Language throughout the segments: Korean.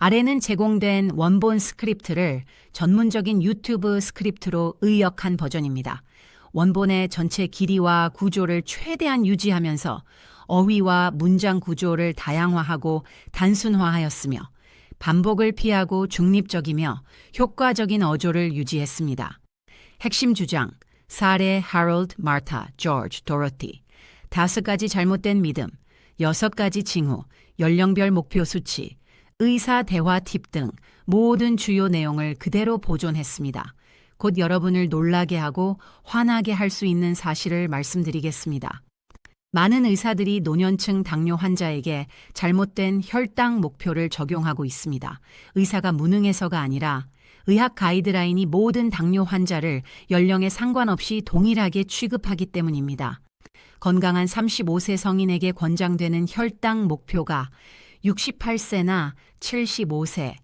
아래는 제공된 원본 스크립트를 전문적인 유튜브 스크립트로 의역한 버전입니다. 원본의 전체 길이와 구조를 최대한 유지하면서 어휘와 문장 구조를 다양화하고 단순화하였으며 반복을 피하고 중립적이며 효과적인 어조를 유지했습니다. 핵심 주장, 사례 하롤드, 마르타, 조지, 도로티, 5가지 잘못된 믿음, 6가지 징후, 연령별 목표 수치, 의사 대화 팁 등 모든 주요 내용을 그대로 보존했습니다. 곧 여러분을 놀라게 하고 화나게 할 수 있는 사실을 말씀드리겠습니다. 많은 의사들이 노년층 당뇨 환자에게 잘못된 혈당 목표를 적용하고 있습니다. 의사가 무능해서가 아니라 의학 가이드라인이 모든 당뇨 환자를 연령에 상관없이 동일하게 취급하기 때문입니다. 건강한 35세 성인에게 권장되는 혈당 목표가 68세나 75세,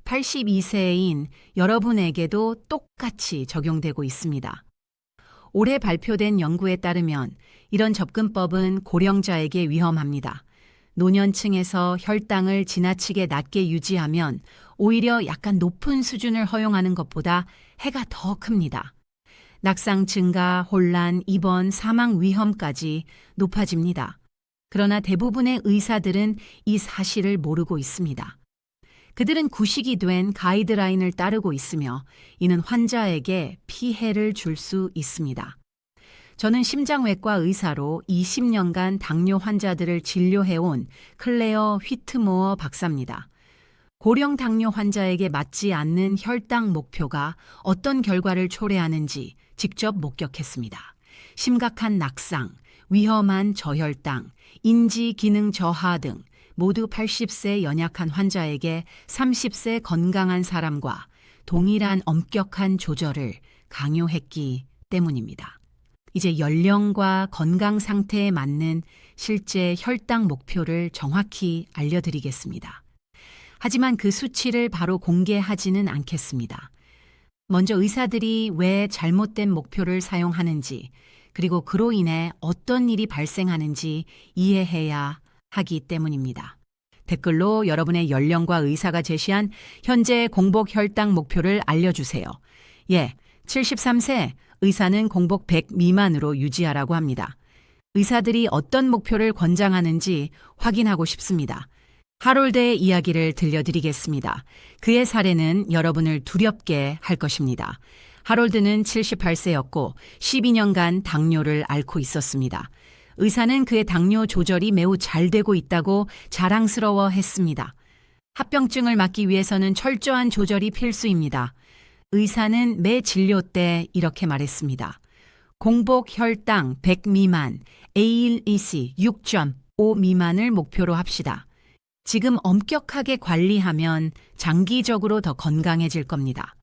82세인 여러분에게도 똑같이 적용되고 있습니다. 올해 발표된 연구에 따르면 이런 접근법은 고령자에게 위험합니다. 노년층에서 혈당을 지나치게 낮게 유지하면 오히려 약간 높은 수준을 허용하는 것보다 해가 더 큽니다. 낙상 증가, 혼란, 입원, 사망 위험까지 높아집니다. 그러나 대부분의 의사들은 이 사실을 모르고 있습니다. 그들은 구식이 된 가이드라인을 따르고 있으며 이는 환자에게 피해를 줄 수 있습니다. 저는 심장외과 의사로 20년간 당뇨 환자들을 진료해온 클레어 휘트모어 박사입니다. 고령 당뇨 환자에게 맞지 않는 혈당 목표가 어떤 결과를 초래하는지 직접 목격했습니다. 심각한 낙상, 위험한 저혈당, 인지 기능 저하 등 모두 80세 연약한 환자에게 30세 건강한 사람과 동일한 엄격한 조절을 강요했기 때문입니다. 이제 연령과 건강 상태에 맞는 실제 혈당 목표를 정확히 알려드리겠습니다. 하지만 그 수치를 바로 공개하지는 않겠습니다. 먼저 의사들이 왜 잘못된 목표를 사용하는지, 그리고 그로 인해 어떤 일이 발생하는지 이해해야 하기 때문입니다. 댓글로 여러분의 연령과 의사가 제시한 현재 공복 혈당 목표를 알려주세요. 73세 의사는 공복 100 미만으로 유지하라고 합니다. 의사들이 어떤 목표를 권장하는지 확인하고 싶습니다. 하롤드의 이야기를 들려드리겠습니다. 그의 사례는 여러분을 두렵게 할 것입니다. 하롤드는 78세였고 12년간 당뇨를 앓고 있었습니다. 의사는 그의 당뇨 조절이 매우 잘 되고 있다고 자랑스러워했습니다. 합병증을 막기 위해서는 철저한 조절이 필수입니다. 의사는 매 진료 때 이렇게 말했습니다. 공복 혈당 100 미만, A1EC 6.5 미만을 목표로 합시다. 지금 엄격하게 관리하면 장기적으로 더 건강해질 겁니다.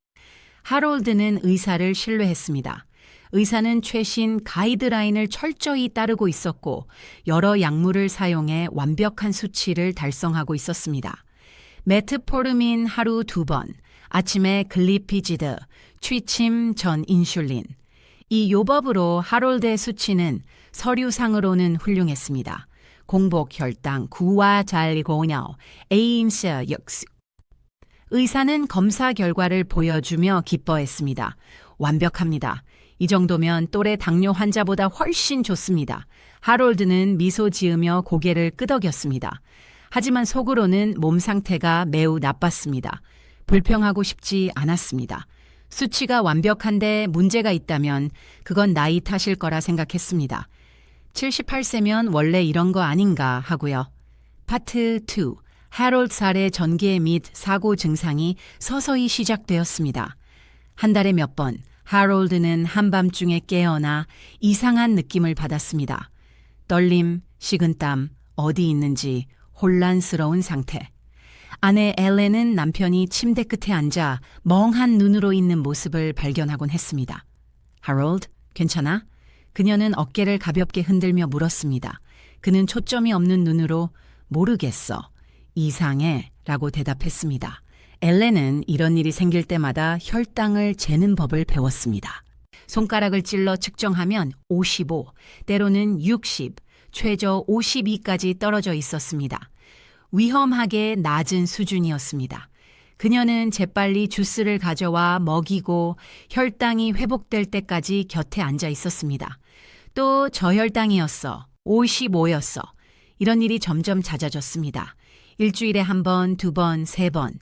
하롤드는 의사를 신뢰했습니다. 의사는 최신 가이드라인을 철저히 따르고 있었고 여러 약물을 사용해 완벽한 수치를 달성하고 있었습니다. 메트포르민 하루 2번, 아침에 글리피지드, 취침 전 인슐린. 이 요법으로 하롤드의 수치는 서류상으로는 훌륭했습니다. 공복 혈당 9와 잘 고냐, 에임스 역수. 의사는 검사 결과를 보여주며 기뻐했습니다. 완벽합니다. 이 정도면 또래 당뇨 환자보다 훨씬 좋습니다. 하롤드는 미소 지으며 고개를 끄덕였습니다. 하지만 속으로는 몸 상태가 매우 나빴습니다. 불평하고 싶지 않았습니다. 수치가 완벽한데 문제가 있다면 그건 나이 탓일 거라 생각했습니다. 78세면 원래 이런 거 아닌가 하고요. 파트 2. 하롤드 사례 전개 및 사고 증상이 서서히 시작되었습니다. 한 달에 몇 번 하롤드는 한밤중에 깨어나 이상한 느낌을 받았습니다. 떨림, 식은땀, 어디 있는지 혼란스러운 상태. 아내 엘렌은 남편이 침대 끝에 앉아 멍한 눈으로 있는 모습을 발견하곤 했습니다. 하롤드, 괜찮아? 그녀는 어깨를 가볍게 흔들며 물었습니다. 그는 초점이 없는 눈으로 모르겠어. 이상해 라고 대답했습니다. 엘렌은 이런 일이 생길 때마다 혈당을 재는 법을 배웠습니다. 손가락을 찔러 측정하면 55, 때로는 60, 최저 52까지 떨어져 있었습니다. 위험하게 낮은 수준이었습니다. 그녀는 재빨리 주스를 가져와 먹이고 혈당이 회복될 때까지 곁에 앉아 있었습니다. 또 저혈당이었어. 55였어. 이런 일이 점점 잦아졌습니다. 일주일에 한 번, 두 번, 세 번.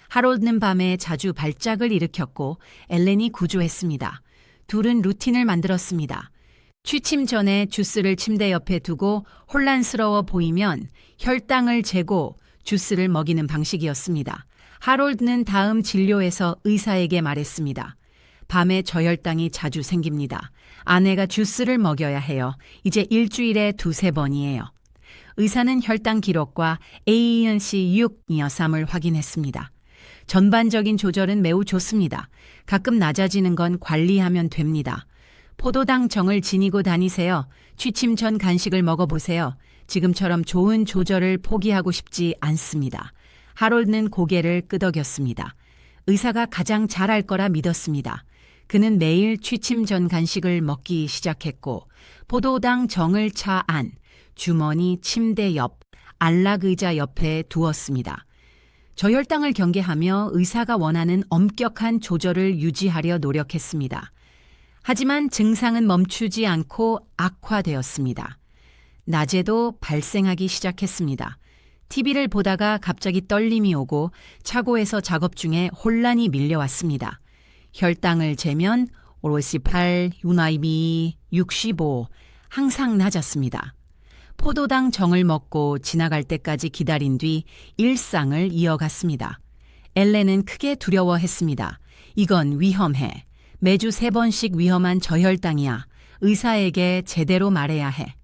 하롤드는 밤에 자주 발작을 일으켰고 엘렌이 구조했습니다. 둘은 루틴을 만들었습니다. 취침 전에 주스를 침대 옆에 두고 혼란스러워 보이면 혈당을 재고 주스를 먹이는 방식이었습니다. 하롤드는 다음 진료에서 의사에게 말했습니다. 밤에 저혈당이 자주 생깁니다. 아내가 주스를 먹여야 해요. 이제 일주일에 두세 번이에요. 의사는 혈당 기록과 A1C6 이어삼을 확인했습니다. 전반적인 조절은 매우 좋습니다. 가끔 낮아지는 건 관리하면 됩니다. 포도당 정을 지니고 다니세요. 취침 전 간식을 먹어보세요. 지금처럼 좋은 조절을 포기하고 싶지 않습니다. 하롤드는 고개를 끄덕였습니다. 의사가 가장 잘할 거라 믿었습니다. 그는 매일 취침 전 간식을 먹기 시작했고 포도당 정을 차 안, 주머니 침대 옆, 안락 의자 옆에 두었습니다. 저혈당을 경계하며 의사가 원하는 엄격한 조절을 유지하려 노력했습니다. 하지만 증상은 멈추지 않고 악화되었습니다. 낮에도 발생하기 시작했습니다. TV를 보다가 갑자기 떨림이 오고 차고에서 작업 중에 혼란이 밀려왔습니다. 혈당을 재면 58, 유나이비 65, 항상 낮았습니다. 포도당 정을 먹고 지나갈 때까지 기다린 뒤 일상을 이어갔습니다. 엘렌은 크게 두려워했습니다. 이건 위험해. 매주 3번씩 위험한 저혈당이야. 의사에게 제대로 말해야 해.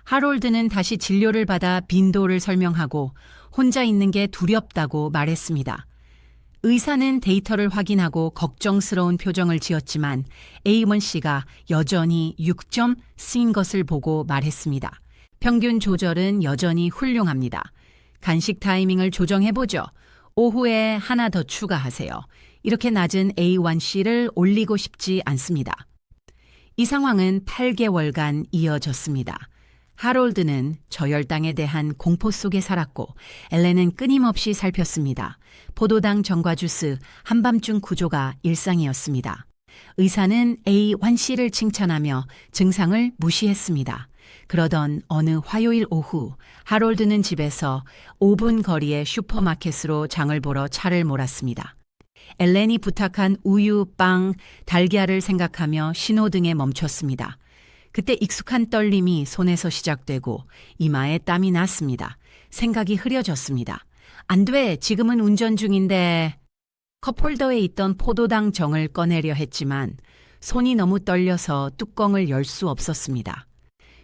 하롤드는 다시 진료를 받아 빈도를 설명하고 혼자 있는 게 두렵다고 말했습니다. 의사는 데이터를 확인하고 걱정스러운 표정을 지었지만 A1C가 여전히 6점 쓰인 것을 보고 말했습니다. 평균 조절은 여전히 훌륭합니다. 간식 타이밍을 조정해보죠. 오후에 하나 더 추가하세요. 이렇게 낮은 A1C를 올리고 싶지 않습니다. 이 상황은 8개월간 이어졌습니다. 하롤드는 저혈당에 대한 공포 속에 살았고 엘렌은 끊임없이 살폈습니다. 포도당 정과 주스, 한밤중 구조가 일상이었습니다. 의사는 A1C를 칭찬하며 증상을 무시했습니다. 그러던 어느 화요일 오후 하롤드는 집에서 5분 거리의 슈퍼마켓으로 장을 보러 차를 몰았습니다. 엘렌이 부탁한 우유, 빵, 달걀을 생각하며 신호등에 멈췄습니다. 그때 익숙한 떨림이 손에서 시작되고 이마에 땀이 났습니다. 생각이 흐려졌습니다. 안 돼, 지금은 운전 중인데. 컵홀더에 있던 포도당 정을 꺼내려 했지만 손이 너무 떨려서 뚜껑을 열 수 없었습니다.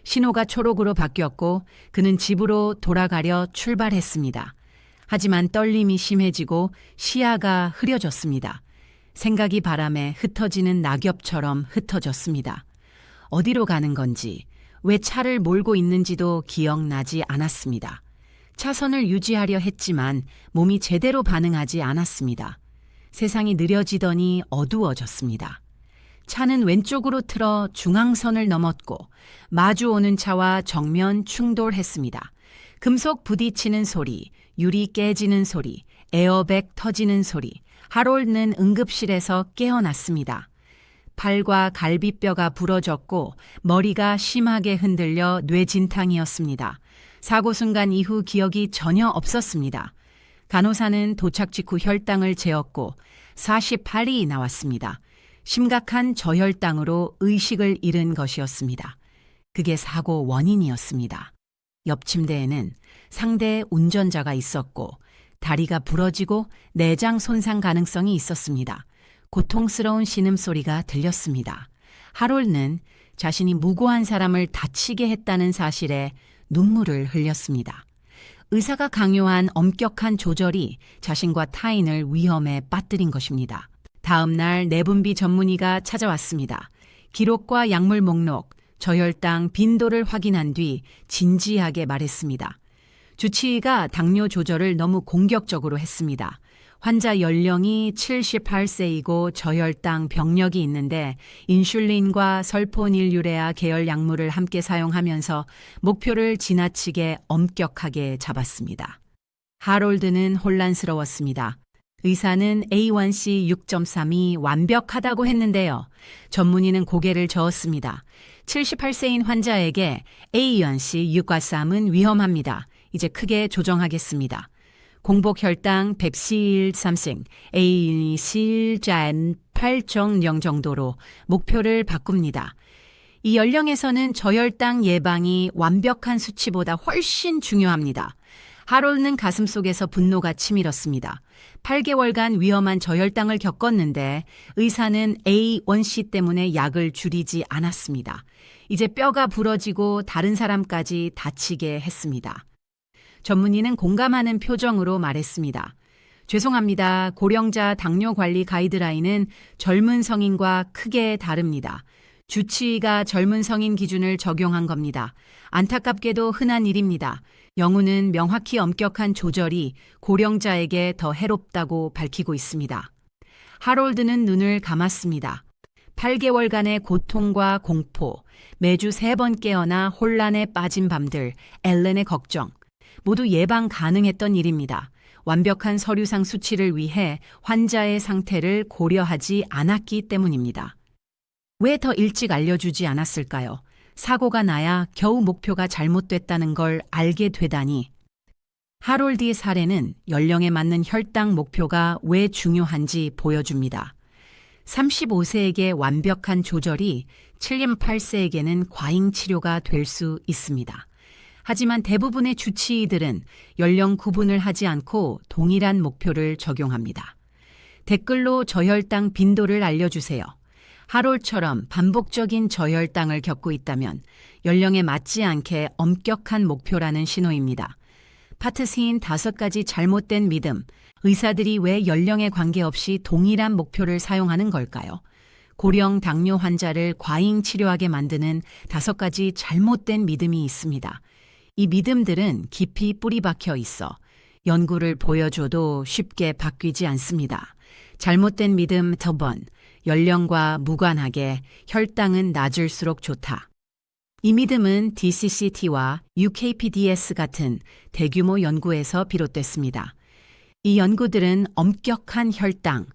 신호가 초록으로 바뀌었고 그는 집으로 돌아가려 출발했습니다. 하지만 떨림이 심해지고 시야가 흐려졌습니다. 생각이 바람에 흩어지는 낙엽처럼 흩어졌습니다. 어디로 가는 건지, 왜 차를 몰고 있는지도 기억나지 않았습니다. 차선을 유지하려 했지만 몸이 제대로 반응하지 않았습니다. 세상이 느려지더니 어두워졌습니다. 차는 왼쪽으로 틀어 중앙선을 넘었고 마주오는 차와 정면 충돌했습니다. 금속 부딪히는 소리, 유리 깨지는 소리, 에어백 터지는 소리. 하롤드는 응급실에서 깨어났습니다. 팔과 갈비뼈가 부러졌고 머리가 심하게 흔들려 뇌진탕이었습니다. 사고 순간 이후 기억이 전혀 없었습니다. 간호사는 도착 직후 혈당을 재었고 48이 나왔습니다. 심각한 저혈당으로 의식을 잃은 것이었습니다. 그게 사고 원인이었습니다. 옆 침대에는 상대 운전자가 있었고 다리가 부러지고 내장 손상 가능성이 있었습니다. 고통스러운 신음소리가 들렸습니다. 하롤드는 자신이 무고한 사람을 다치게 했다는 사실에 눈물을 흘렸습니다. 의사가 강요한 엄격한 조절이 자신과 타인을 위험에 빠뜨린 것입니다. 다음 날 내분비 전문의가 찾아왔습니다. 기록과 약물 목록, 저혈당 빈도를 확인한 뒤 진지하게 말했습니다. 주치의가 당뇨 조절을 너무 공격적으로 했습니다. 환자 연령이 78세이고 저혈당 병력이 있는데 인슐린과 설포닐유레아 계열 약물을 함께 사용하면서 목표를 지나치게 엄격하게 잡았습니다. 하롤드는 혼란스러웠습니다. 의사는 A1C 6.3이 완벽하다고 했는데요. 전문의는 고개를 저었습니다. 78세인 환자에게 A1C 6과 3은 위험합니다. 이제 크게 조정하겠습니다. 공복 혈당 100cc, A1C 8.0 정도로 목표를 바꿉니다. 이 연령에서는 저혈당 예방이 완벽한 수치보다 훨씬 중요합니다. 하롤드는 가슴속에서 분노가 치밀었습니다. 8개월간 위험한 저혈당을 겪었는데 의사는 A1C 때문에 약을 줄이지 않았습니다. 이제 뼈가 부러지고 다른 사람까지 다치게 했습니다. 전문의는 공감하는 표정으로 말했습니다. 죄송합니다. 고령자 당뇨 관리 가이드라인은 젊은 성인과 크게 다릅니다. 주치의가 젊은 성인 기준을 적용한 겁니다. 안타깝게도 흔한 일입니다. 영우는 명확히 엄격한 조절이 고령자에게 더 해롭다고 밝히고 있습니다. 하롤드는 눈을 감았습니다. 8개월간의 고통과 공포, 매주 3번 깨어나 혼란에 빠진 밤들, 엘렌의 걱정, 모두 예방 가능했던 일입니다. 완벽한 서류상 수치를 위해 환자의 상태를 고려하지 않았기 때문입니다. 왜 더 일찍 알려주지 않았을까요? 사고가 나야 겨우 목표가 잘못됐다는 걸 알게 되다니. 하롤드의 사례는 연령에 맞는 혈당 목표가 왜 중요한지 보여줍니다. 35세에게 완벽한 조절이 78세에게는 과잉 치료가 될 수 있습니다. 하지만 대부분의 주치의들은 연령 구분을 하지 않고 동일한 목표를 적용합니다. 댓글로 저혈당 빈도를 알려주세요. 하롤처럼 반복적인 저혈당을 겪고 있다면 연령에 맞지 않게 엄격한 목표라는 신호입니다. 파트 C인 5가지 잘못된 믿음, 의사들이 왜 연령에 관계없이 동일한 목표를 사용하는 걸까요? 고령 당뇨 환자를 과잉 치료하게 만드는 5가지 잘못된 믿음이 있습니다. 이 믿음들은 깊이 뿌리 박혀 있어 연구를 보여줘도 쉽게 바뀌지 않습니다. 잘못된 믿음 2번, 연령과 무관하게 혈당은 낮을수록 좋다. 이 믿음은 DCCT와 UKPDS 같은 대규모 연구에서 비롯됐습니다. 이 연구들은 엄격한 혈당,